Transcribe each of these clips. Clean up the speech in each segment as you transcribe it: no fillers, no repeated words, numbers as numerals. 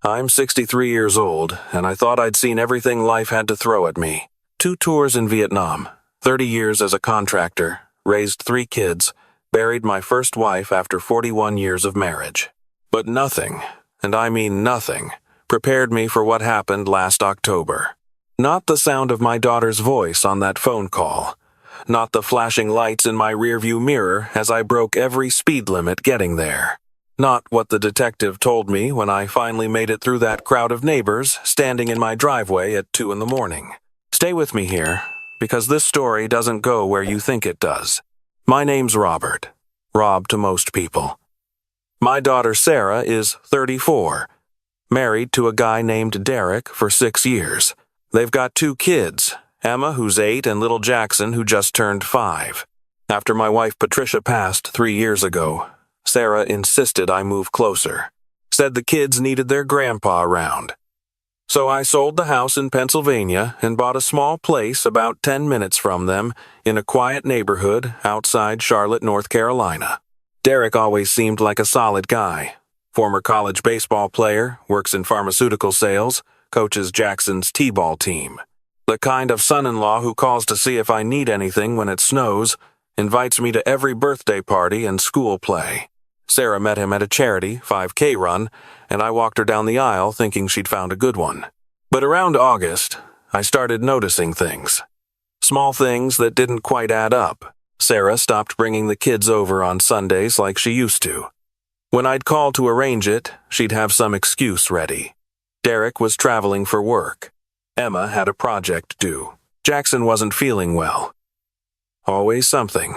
I'm 63 years old, and I thought I'd seen everything life had to throw at me. 2 tours in Vietnam, 30 years as a contractor, raised 3 kids, buried my first wife after 41 years of marriage. But nothing, and I mean nothing, prepared me for what happened last October. Not the sound of my daughter's voice on that phone call. Not the flashing lights in my rearview mirror as I broke every speed limit getting there. Not what the detective told me when I finally made it through that crowd of neighbors standing in my driveway at 2 in the morning. Stay with me here, because this story doesn't go where you think it does. My name's Robert. Rob to most people. My daughter Sarah is 34, married to a guy named Derek for 6 years. They've got 2 kids, Emma, who's 8, and little Jackson, who just turned 5. After my wife Patricia passed 3 years ago, Sarah insisted I move closer, said the kids needed their grandpa around. So I sold the house in Pennsylvania and bought a small place about 10 minutes from them in a quiet neighborhood outside Charlotte, North Carolina. Derek always seemed like a solid guy. Former college baseball player, works in pharmaceutical sales, coaches Jackson's t-ball team. The kind of son-in-law who calls to see if I need anything when it snows, invites me to every birthday party and school play. Sarah met him at a charity 5K run, and I walked her down the aisle thinking she'd found a good one. But around August, I started noticing things. Small things that didn't quite add up. Sarah stopped bringing the kids over on Sundays like she used to. When I'd call to arrange it, she'd have some excuse ready. Derek was traveling for work. Emma had a project due. Jackson wasn't feeling well. Always something.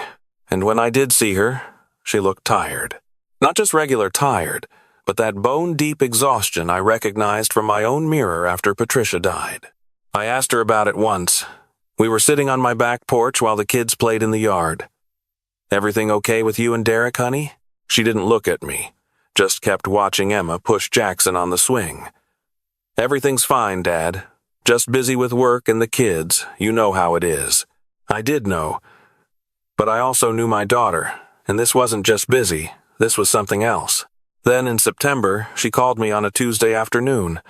And when I did see her, she looked tired. Not just regular tired, but that bone-deep exhaustion I recognized from my own mirror after Patricia died. I asked her about it once. We were sitting on my back porch while the kids played in the yard. "Everything okay with you and Derek, honey?" She didn't look at me, just kept watching Emma push Jackson on the swing. "Everything's fine, Dad. Just busy with work and the kids. You know how it is." I did know, but I also knew my daughter, and this wasn't just busy. This was something else. Then in September, she called me on a Tuesday afternoon.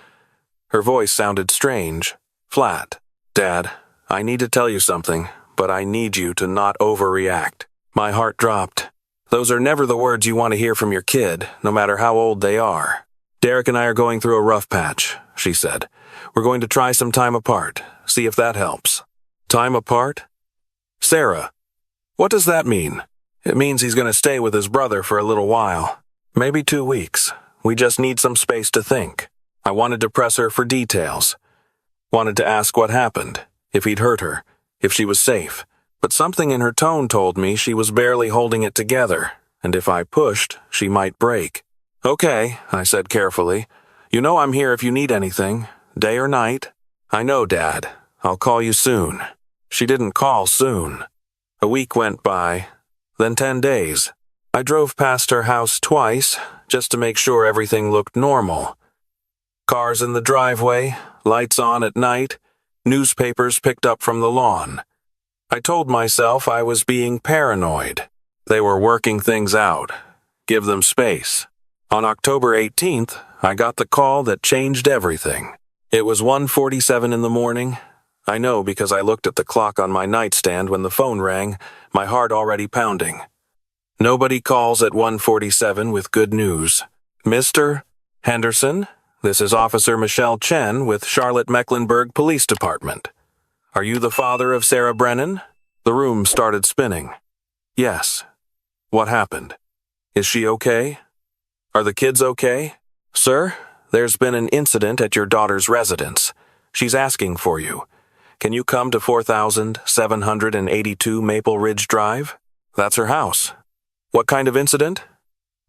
Her voice sounded strange, flat. "Dad, I need to tell you something, but I need you to not overreact." My heart dropped. Those are never the words you want to hear from your kid, no matter how old they are. "Derek and I are going through a rough patch," she said. "We're going to try some time apart, see if that helps." Time apart? Sarah, what does that mean? It means he's going to stay with his brother for a little while. Maybe 2 weeks. We just need some space to think. I wanted to press her for details. Wanted to ask what happened, if he'd hurt her, if she was safe. But something in her tone told me she was barely holding it together, and if I pushed, she might break. "Okay," I said carefully. "You know I'm here if you need anything, day or night." "I know, Dad. I'll call you soon." She didn't call soon. A week went by, then 10 days. I drove past her house twice, just to make sure everything looked normal. Cars in the driveway, lights on at night, newspapers picked up from the lawn. I told myself I was being paranoid. They were working things out. Give them space. On October 18th, I got the call that changed everything. It was 1:47 in the morning. I know because I looked at the clock on my nightstand when the phone rang, my heart already pounding. Nobody calls at 1:47 with good news. "Mr. Henderson, this is Officer Michelle Chen with Charlotte-Mecklenburg Police Department. Are you the father of Sarah Brennan?" The room started spinning. "Yes." "What happened? Is she okay? Are the kids okay?" "Sir, there's been an incident at your daughter's residence. She's asking for you. Can you come to 4782 Maple Ridge Drive? That's her house." "What kind of incident?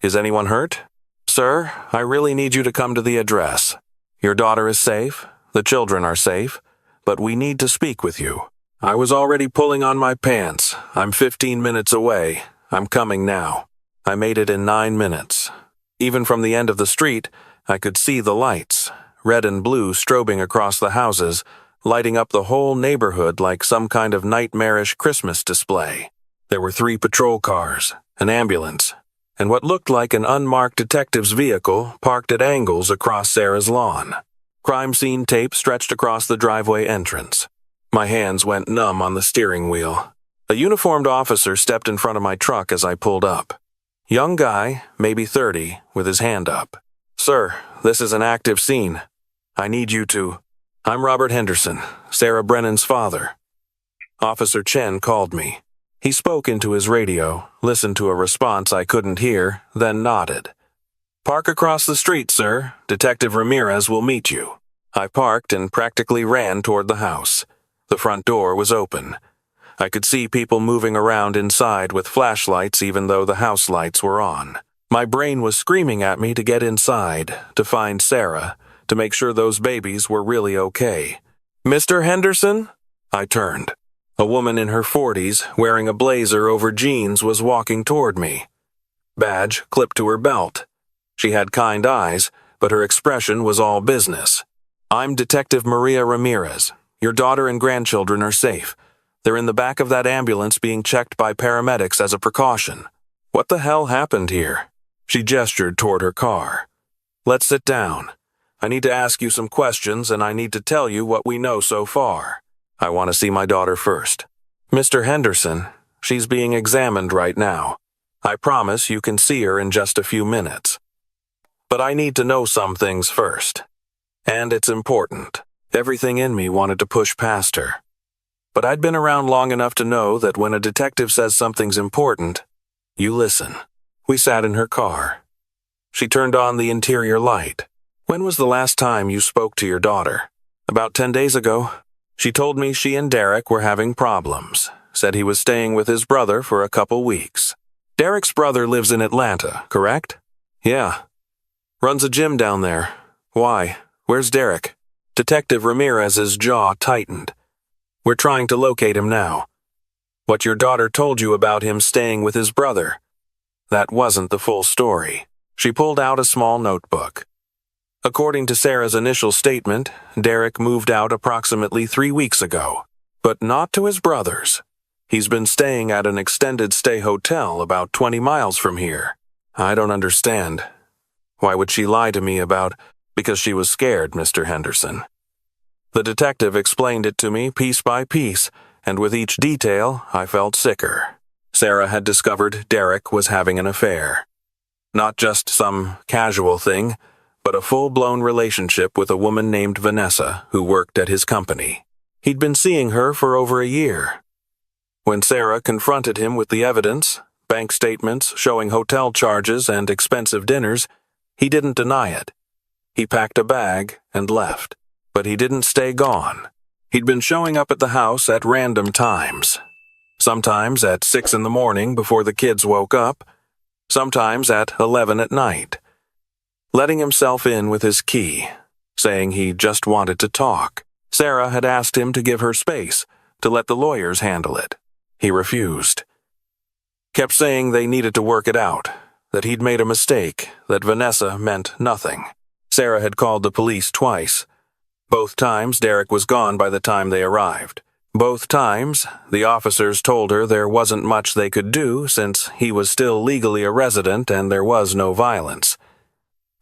Is anyone hurt?" "Sir, I really need you to come to the address. Your daughter is safe, the children are safe, but we need to speak with you." I was already pulling on my pants. "I'm 15 minutes away. I'm coming now." I made it in 9 minutes. Even from the end of the street, I could see the lights, red and blue strobing across the houses, lighting up the whole neighborhood like some kind of nightmarish Christmas display. There were 3 patrol cars, an ambulance, and what looked like an unmarked detective's vehicle parked at angles across Sarah's lawn. Crime scene tape stretched across the driveway entrance. My hands went numb on the steering wheel. A uniformed officer stepped in front of my truck as I pulled up. Young guy, maybe 30, with his hand up. "Sir, this is an active scene. I need you to—" "I'm Robert Henderson, Sarah Brennan's father." Officer Chen called me. He spoke into his radio, listened to a response I couldn't hear, then nodded. "Park across the street, sir. Detective Ramirez will meet you." I parked and practically ran toward the house. The front door was open. I could see people moving around inside with flashlights even though the house lights were on. My brain was screaming at me to get inside, to find Sarah, to make sure those babies were really okay. "Mr. Henderson?" I turned. A woman in her 40s, wearing a blazer over jeans, was walking toward me. Badge clipped to her belt. She had kind eyes, but her expression was all business. "I'm Detective Maria Ramirez. Your daughter and grandchildren are safe. They're in the back of that ambulance being checked by paramedics as a precaution." "What the hell happened here?" She gestured toward her car. "Let's sit down. I need to ask you some questions and I need to tell you what we know so far. I want to see my daughter first." "Mr. Henderson, she's being examined right now. I promise you can see her in just a few minutes. But I need to know some things first. And it's important." Everything in me wanted to push past her. But I'd been around long enough to know that when a detective says something's important, you listen. We sat in her car. She turned on the interior light. "When was the last time you spoke to your daughter?" "About 10 days ago. She told me she and Derek were having problems. Said he was staying with his brother for a couple weeks." "Derek's brother lives in Atlanta, correct?" "Yeah. Runs a gym down there. Why? Where's Derek?" Detective Ramirez's jaw tightened. "We're trying to locate him now." "What your daughter told you about him staying with his brother?" That wasn't the full story. She pulled out a small notebook. "According to Sarah's initial statement, Derek moved out approximately 3 weeks ago, but not to his brother's. He's been staying at an extended stay hotel about 20 miles from here." "I don't understand. Why would she lie to me about—" "Because she was scared, Mr. Henderson." The detective explained it to me piece by piece, and with each detail, I felt sicker. Sarah had discovered Derek was having an affair. Not just some casual thing, but a full-blown relationship with a woman named Vanessa who worked at his company. He'd been seeing her for over a year. When Sarah confronted him with the evidence, bank statements showing hotel charges and expensive dinners, he didn't deny it. He packed a bag and left. But he didn't stay gone. He'd been showing up at the house at random times. Sometimes at 6 in the morning before the kids woke up, sometimes at 11 at night. Letting himself in with his key, saying he just wanted to talk. Sarah had asked him to give her space, to let the lawyers handle it. He refused. Kept saying they needed to work it out, that he'd made a mistake, that Vanessa meant nothing. Sarah had called the police twice. Both times Derek was gone by the time they arrived. Both times, the officers told her there wasn't much they could do since he was still legally a resident and there was no violence.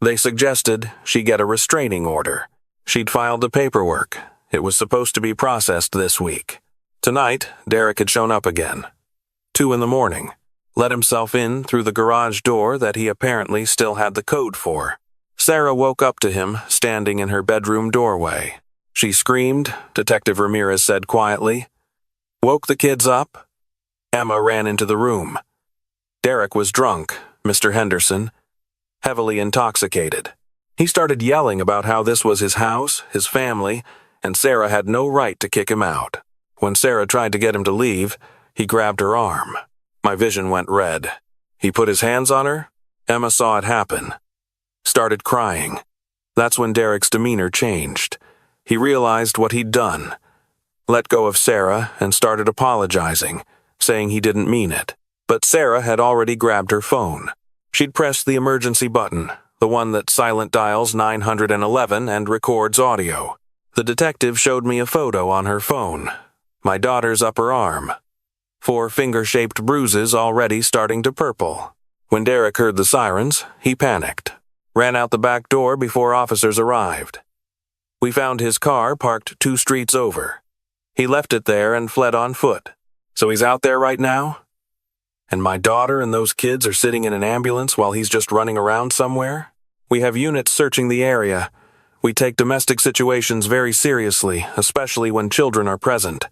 They suggested she get a restraining order. She'd filed the paperwork. It was supposed to be processed this week. Tonight, Derek had shown up again. 2 in the morning. Let himself in through the garage door that he apparently still had the code for. Sarah woke up to him, standing in her bedroom doorway. She screamed, Detective Ramirez said quietly. "Woke the kids up?" Emma ran into the room. Derek was drunk, Mr. Henderson, heavily intoxicated. He started yelling about how this was his house, his family, and Sarah had no right to kick him out. When Sarah tried to get him to leave, he grabbed her arm. My vision went red. He put his hands on her. Emma saw it happen. Started crying. That's when Derek's demeanor changed. He realized what he'd done. Let go of Sarah and started apologizing, saying he didn't mean it. But Sarah had already grabbed her phone. She'd pressed the emergency button, the one that silent dials 911 and records audio. The detective showed me a photo on her phone. My daughter's upper arm. 4 finger-shaped bruises already starting to purple. When Derek heard the sirens, he panicked, ran out the back door before officers arrived. We found his car parked 2 streets over. He left it there and fled on foot. So he's out there right now? And my daughter and those kids are sitting in an ambulance while he's just running around somewhere? We have units searching the area. We take domestic situations very seriously, especially when children are present.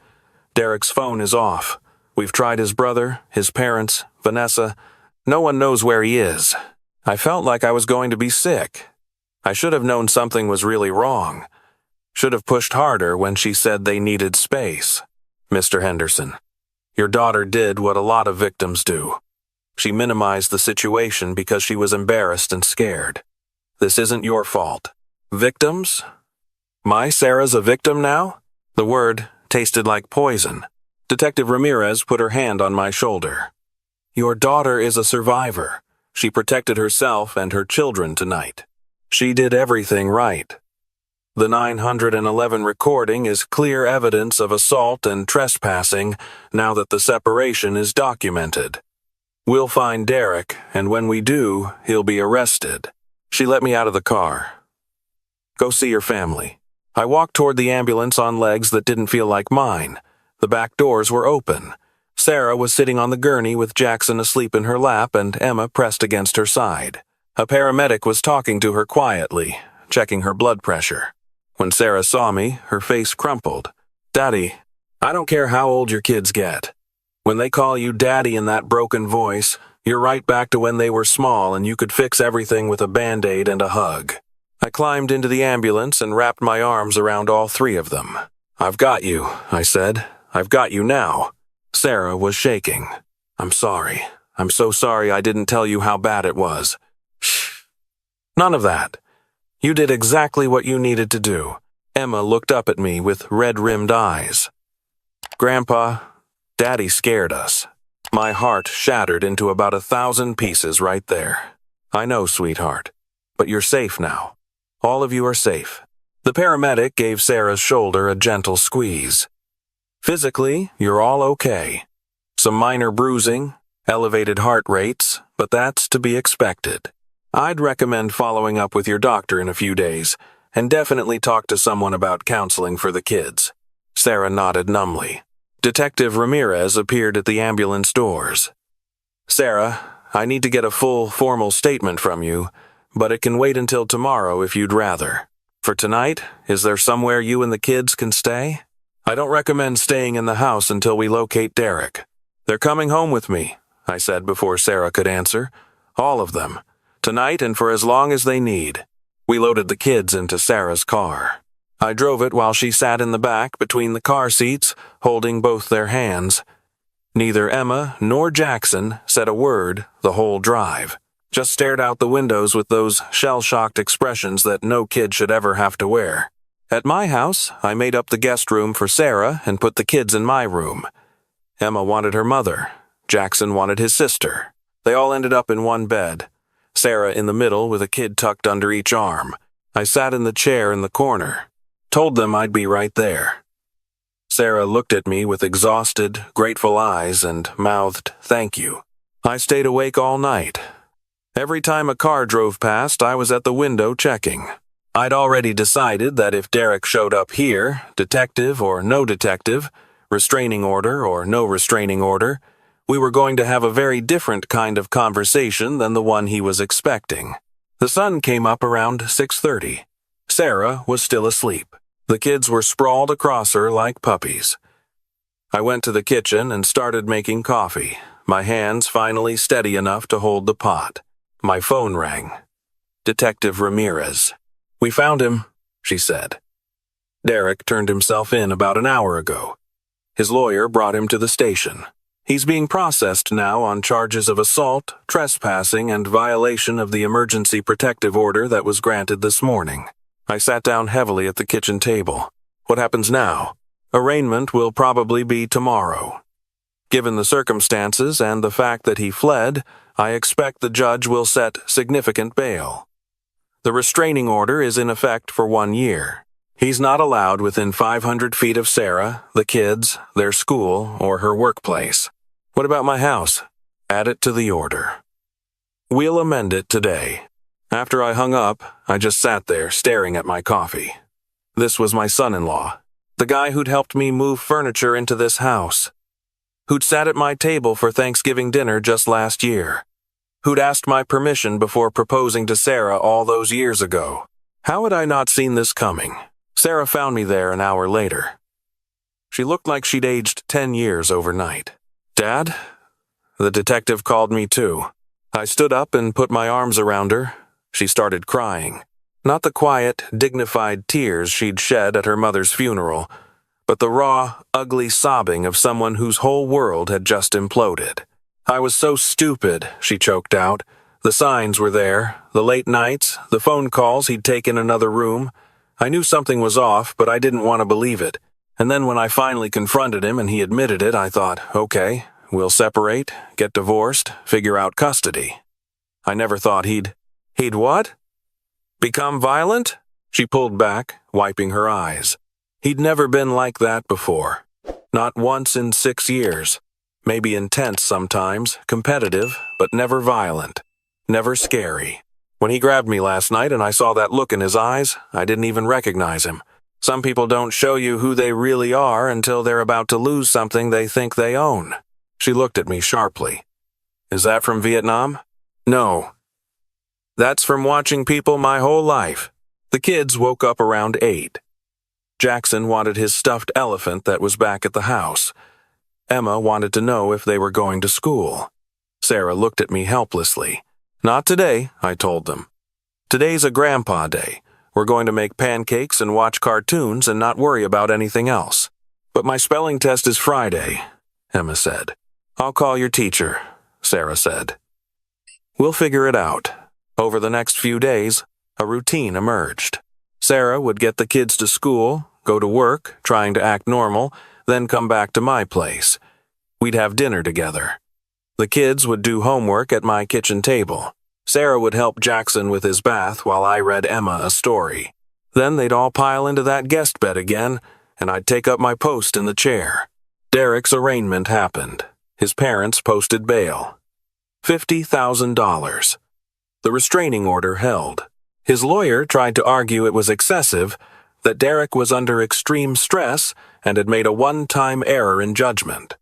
Derek's phone is off. We've tried his brother, his parents, Vanessa. No one knows where he is. I felt like I was going to be sick. I should have known something was really wrong. Should have pushed harder when she said they needed space. Mr. Henderson, your daughter did what a lot of victims do. She minimized the situation because she was embarrassed and scared. This isn't your fault. Victims? My Sarah's a victim now? The word tasted like poison. Detective Ramirez put her hand on my shoulder. Your daughter is a survivor. She protected herself and her children tonight. She did everything right. The 911 recording is clear evidence of assault and trespassing now that the separation is documented. We'll find Derek, and when we do, he'll be arrested. She let me out of the car. Go see your family. I walked toward the ambulance on legs that didn't feel like mine. The back doors were open. Sarah was sitting on the gurney with Jackson asleep in her lap and Emma pressed against her side. A paramedic was talking to her quietly, checking her blood pressure. When Sarah saw me, her face crumpled. Daddy, I don't care how old your kids get. When they call you Daddy in that broken voice, you're right back to when they were small and you could fix everything with a Band-Aid and a hug. I climbed into the ambulance and wrapped my arms around all 3 of them. I've got you, I said. I've got you now. Sarah was shaking. I'm sorry. I'm so sorry I didn't tell you how bad it was. Shh. None of that. You did exactly what you needed to do. Emma looked up at me with red-rimmed eyes. Grandpa, Daddy scared us. My heart shattered into about 1,000 pieces right there. I know, sweetheart, but you're safe now. All of you are safe. The paramedic gave Sarah's shoulder a gentle squeeze. Physically, you're all okay. Some minor bruising, elevated heart rates, but that's to be expected. I'd recommend following up with your doctor in a few days, and definitely talk to someone about counseling for the kids. Sarah nodded numbly. Detective Ramirez appeared at the ambulance doors. Sarah, I need to get a full, formal statement from you, but it can wait until tomorrow if you'd rather. For tonight, is there somewhere you and the kids can stay? I don't recommend staying in the house until we locate Derek. They're coming home with me, I said before Sarah could answer. All of them. Tonight and for as long as they need. We loaded the kids into Sarah's car. I drove it while she sat in the back between the car seats, holding both their hands. Neither Emma nor Jackson said a word the whole drive. Just stared out the windows with those shell-shocked expressions that no kid should ever have to wear. At my house, I made up the guest room for Sarah and put the kids in my room. Emma wanted her mother. Jackson wanted his sister. They all ended up in one bed. Sarah in the middle with a kid tucked under each arm. I sat in the chair in the corner. Told them I'd be right there. Sarah looked at me with exhausted, grateful eyes and mouthed, "Thank you." I stayed awake all night. Every time a car drove past, I was at the window checking. I'd already decided that if Derek showed up here, detective or no detective, restraining order or no restraining order, we were going to have a very different kind of conversation than the one he was expecting. The sun came up around 6:30. Sarah was still asleep. The kids were sprawled across her like puppies. I went to the kitchen and started making coffee, my hands finally steady enough to hold the pot. My phone rang. Detective Ramirez. "We found him," she said. Derek turned himself in about an hour ago. His lawyer brought him to the station. He's being processed now on charges of assault, trespassing, and violation of the emergency protective order that was granted this morning. I sat down heavily at the kitchen table. What happens now? Arraignment will probably be tomorrow. Given the circumstances and the fact that he fled, I expect the judge will set significant bail. The restraining order is in effect for 1 year. He's not allowed within 500 feet of Sarah, the kids, their school, or her workplace. What about my house? Add it to the order. We'll amend it today. After I hung up, I just sat there staring at my coffee. This was my son-in-law, the guy who'd helped me move furniture into this house, who'd sat at my table for Thanksgiving dinner just last year, who'd asked my permission before proposing to Sarah all those years ago. How had I not seen this coming? Sarah found me there an hour later. She looked like she'd aged 10 years overnight. "Dad?" The detective called me too. I stood up and put my arms around her. She started crying. Not the quiet, dignified tears she'd shed at her mother's funeral, but the raw, ugly sobbing of someone whose whole world had just imploded. "I was so stupid," she choked out. "The signs were there, the late nights, the phone calls he'd take in another room. I knew something was off, but I didn't want to believe it. And then when I finally confronted him and he admitted it, I thought, okay, we'll separate, get divorced, figure out custody. I never thought he'd what? Become violent?" She pulled back, wiping her eyes. He'd never been like that before. Not once in 6 years. Maybe intense sometimes, competitive, but never violent. Never scary. When he grabbed me last night and I saw that look in his eyes, I didn't even recognize him. Some people don't show you who they really are until they're about to lose something they think they own. She looked at me sharply. "Is that from Vietnam?" "No. That's from watching people my whole life." The kids woke up around 8. Jackson wanted his stuffed elephant that was back at the house. Emma wanted to know if they were going to school. Sarah looked at me helplessly. "Not today," I told them. "Today's a grandpa day. We're going to make pancakes and watch cartoons and not worry about anything else." "But my spelling test is Friday," Emma said. "I'll call your teacher," Sarah said. "We'll figure it out." Over the next few days, a routine emerged. Sarah would get the kids to school, go to work, trying to act normal, then come back to my place. We'd have dinner together. The kids would do homework at my kitchen table. Sarah would help Jackson with his bath while I read Emma a story. Then they'd all pile into that guest bed again, and I'd take up my post in the chair. Derek's arraignment happened. His parents posted bail. $50,000. The restraining order held. His lawyer tried to argue it was excessive, that Derek was under extreme stress and had made a one-time error in judgment.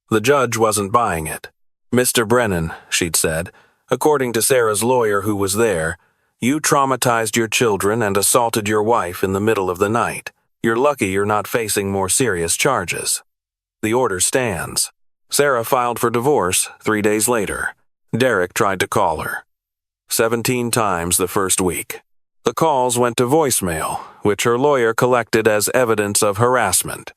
The judge wasn't buying it. "Mr. Brennan," she'd said, "according to Sarah's lawyer who was there, you traumatized your children and assaulted your wife in the middle of the night. You're lucky you're not facing more serious charges." The order stands. Sarah filed for divorce 3 days later. Derek tried to call her. 17 times the first week. The calls went to voicemail, which her lawyer collected as evidence of harassment.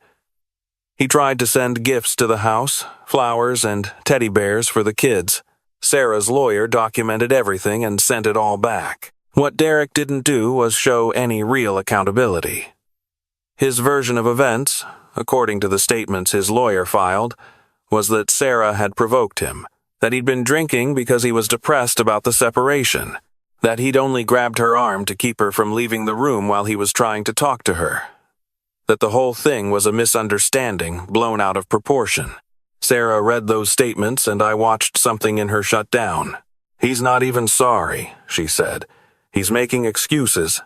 He tried to send gifts to the house, flowers and teddy bears for the kids. Sarah's lawyer documented everything and sent it all back. What Derek didn't do was show any real accountability. His version of events, according to the statements his lawyer filed, was that Sarah had provoked him, that he'd been drinking because he was depressed about the separation, that he'd only grabbed her arm to keep her from leaving the room while he was trying to talk to her, that the whole thing was a misunderstanding blown out of proportion. Sarah read those statements and I watched something in her shut down. "He's not even sorry," she said. "He's making excuses.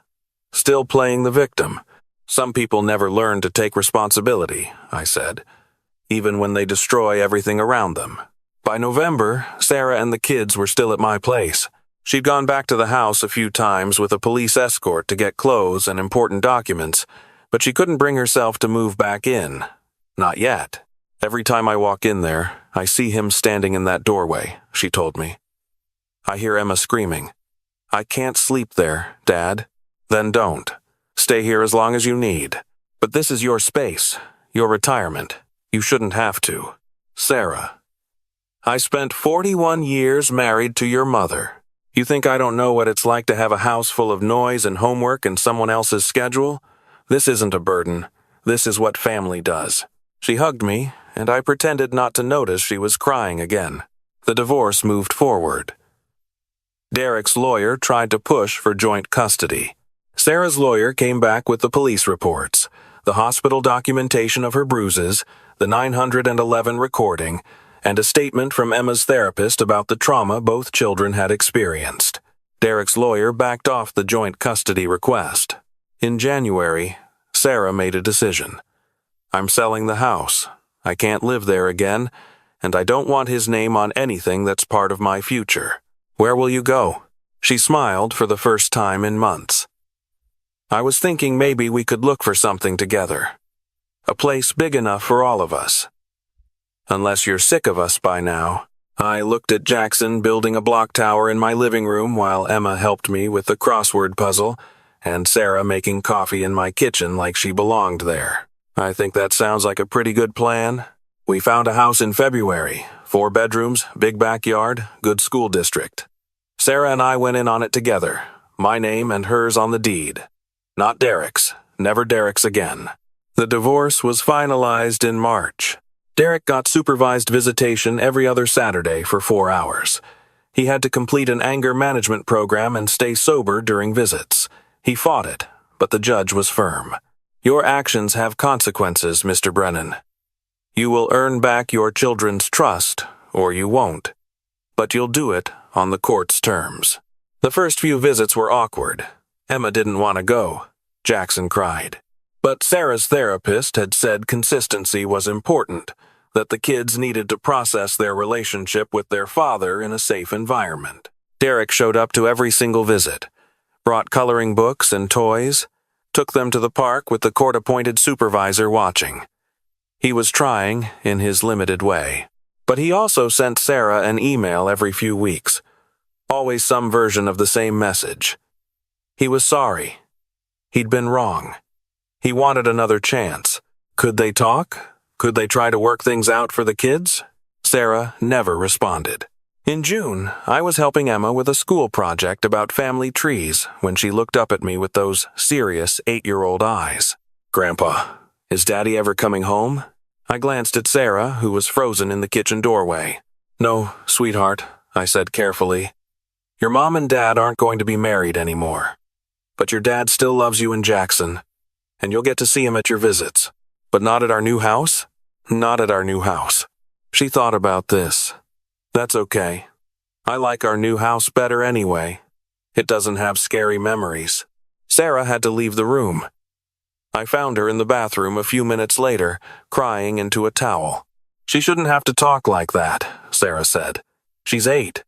Still playing the victim. Some people never learn to take responsibility," I said, "even when they destroy everything around them." By November, Sarah and the kids were still at my place. She'd gone back to the house a few times with a police escort to get clothes and important documents, but she couldn't bring herself to move back in. Not yet. "Every time I walk in there, I see him standing in that doorway," she told me. I hear Emma screaming, "I can't sleep there, Dad." "Then don't. Stay here as long as you need. But this is your space, your retirement. You shouldn't have to." "Sarah, I spent 41 years married to your mother. You think I don't know what it's like to have a house full of noise and homework and someone else's schedule? This isn't a burden. This is what family does." She hugged me, and I pretended not to notice she was crying again. The divorce moved forward. Derek's lawyer tried to push for joint custody. Sarah's lawyer came back with the police reports, the hospital documentation of her bruises, the 911 recording, and a statement from Emma's therapist about the trauma both children had experienced. Derek's lawyer backed off the joint custody request. In January, Sarah made a decision. I'm selling the house. I can't live there again, and I don't want his name on anything that's part of my future. Where will you go? She smiled for the first time in months. I was thinking maybe we could look for something together. A place big enough for all of us. Unless you're sick of us by now. I looked at Jackson building a block tower in my living room while Emma helped me with the crossword puzzle, and Sarah making coffee in my kitchen like she belonged there. I think that sounds like a pretty good plan. We found a house in February, 4 bedrooms, big backyard, good school district. Sarah and I went in on it together, my name and hers on the deed. Not Derek's, never Derek's again. The divorce was finalized in March. Derek got supervised visitation every other Saturday for 4 hours. He had to complete an anger management program and stay sober during visits. He fought it, but the judge was firm. Your actions have consequences, Mr. Brennan. You will earn back your children's trust, or you won't. But you'll do it on the court's terms. The first few visits were awkward. Emma didn't want to go. Jackson cried. But Sarah's therapist had said consistency was important, that the kids needed to process their relationship with their father in a safe environment. Derek showed up to every single visit, brought coloring books and toys, took them to the park with the court-appointed supervisor watching. He was trying in his limited way. But he also sent Sarah an email every few weeks, always some version of the same message. He was sorry. He'd been wrong. He wanted another chance. Could they talk? Could they try to work things out for the kids? Sarah never responded. In June, I was helping Emma with a school project about family trees when she looked up at me with those serious 8-year-old eyes. Grandpa, is Daddy ever coming home? I glanced at Sarah, who was frozen in the kitchen doorway. No, sweetheart, I said carefully. Your mom and dad aren't going to be married anymore. But your dad still loves you and Jackson, and you'll get to see him at your visits. But not at our new house? Not at our new house. She thought about this. That's okay. I like our new house better anyway. It doesn't have scary memories. Sarah had to leave the room. I found her in the bathroom a few minutes later, crying into a towel. She shouldn't have to talk like that, Sarah said. She's 8.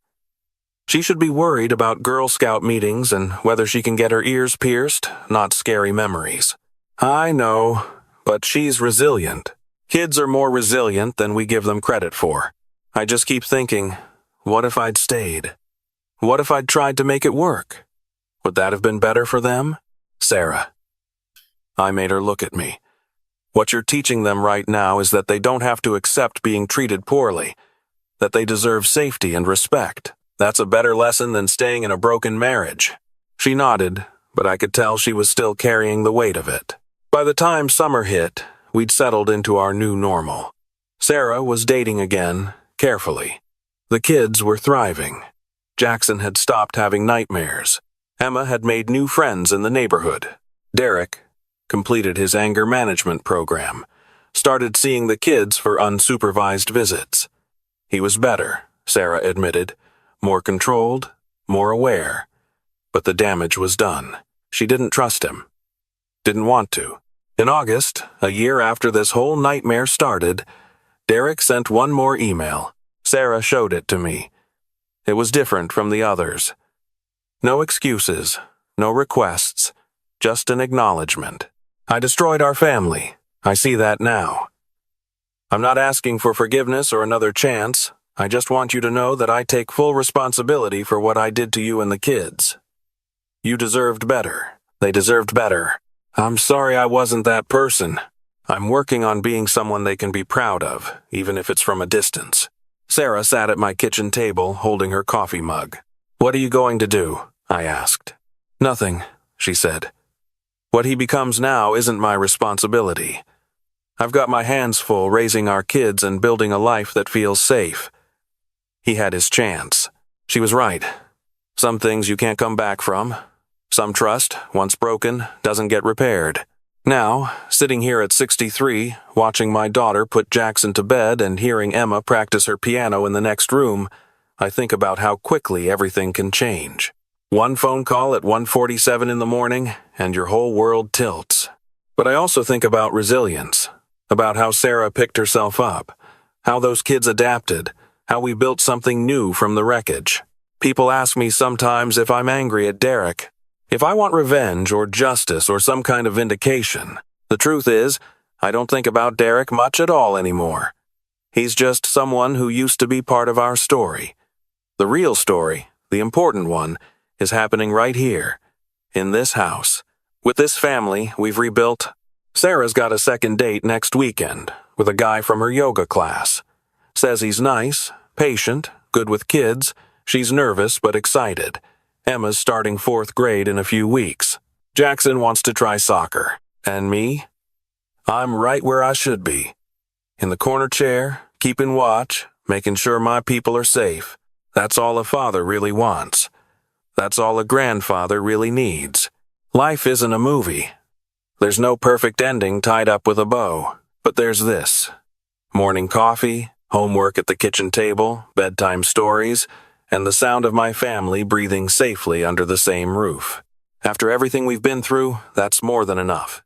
She should be worried about Girl Scout meetings and whether she can get her ears pierced, not scary memories. I know, but she's resilient. Kids are more resilient than we give them credit for. I just keep thinking, what if I'd stayed? What if I'd tried to make it work? Would that have been better for them? Sarah. I made her look at me. What you're teaching them right now is that they don't have to accept being treated poorly, that they deserve safety and respect. That's a better lesson than staying in a broken marriage. She nodded, but I could tell she was still carrying the weight of it. By the time summer hit, we'd settled into our new normal. Sarah was dating again, carefully. The kids were thriving. Jackson had stopped having nightmares. Emma had made new friends in the neighborhood. Derek completed his anger management program, started seeing the kids for unsupervised visits. He was better, Sarah admitted, more controlled, more aware. But the damage was done. She didn't trust him. Didn't want to. In August, a year after this whole nightmare started, Derek sent one more email. Sarah showed it to me. It was different from the others. No excuses, no requests, just an acknowledgement. I destroyed our family. I see that now. I'm not asking for forgiveness or another chance. I just want you to know that I take full responsibility for what I did to you and the kids. You deserved better. They deserved better. I'm sorry I wasn't that person. I'm working on being someone they can be proud of, even if it's from a distance. Sarah sat at my kitchen table, holding her coffee mug. What are you going to do? I asked. Nothing, she said. What he becomes now isn't my responsibility. I've got my hands full raising our kids and building a life that feels safe. He had his chance. She was right. Some things you can't come back from. Some trust, once broken, doesn't get repaired. Now, sitting here at 63, watching my daughter put Jackson to bed and hearing Emma practice her piano in the next room, I think about how quickly everything can change. One phone call at 1:47 in the morning, and your whole world tilts. But I also think about resilience, about how Sarah picked herself up, how those kids adapted, how we built something new from the wreckage. People ask me sometimes if I'm angry at Derek, if I want revenge or justice or some kind of vindication. The truth is, I don't think about Derek much at all anymore. He's just someone who used to be part of our story. The real story, the important one, is happening right here, in this house. With this family we've rebuilt. Sarah's got a second date next weekend with a guy from her yoga class. Says he's nice, patient, good with kids. She's nervous but excited. Emma's starting 4th grade in a few weeks. Jackson wants to try soccer. And me? I'm right where I should be. In the corner chair, keeping watch, making sure my people are safe. That's all a father really wants. That's all a grandfather really needs. Life isn't a movie. There's no perfect ending tied up with a bow. But there's this. Morning coffee, homework at the kitchen table, bedtime stories, and the sound of my family breathing safely under the same roof. After everything we've been through, that's more than enough.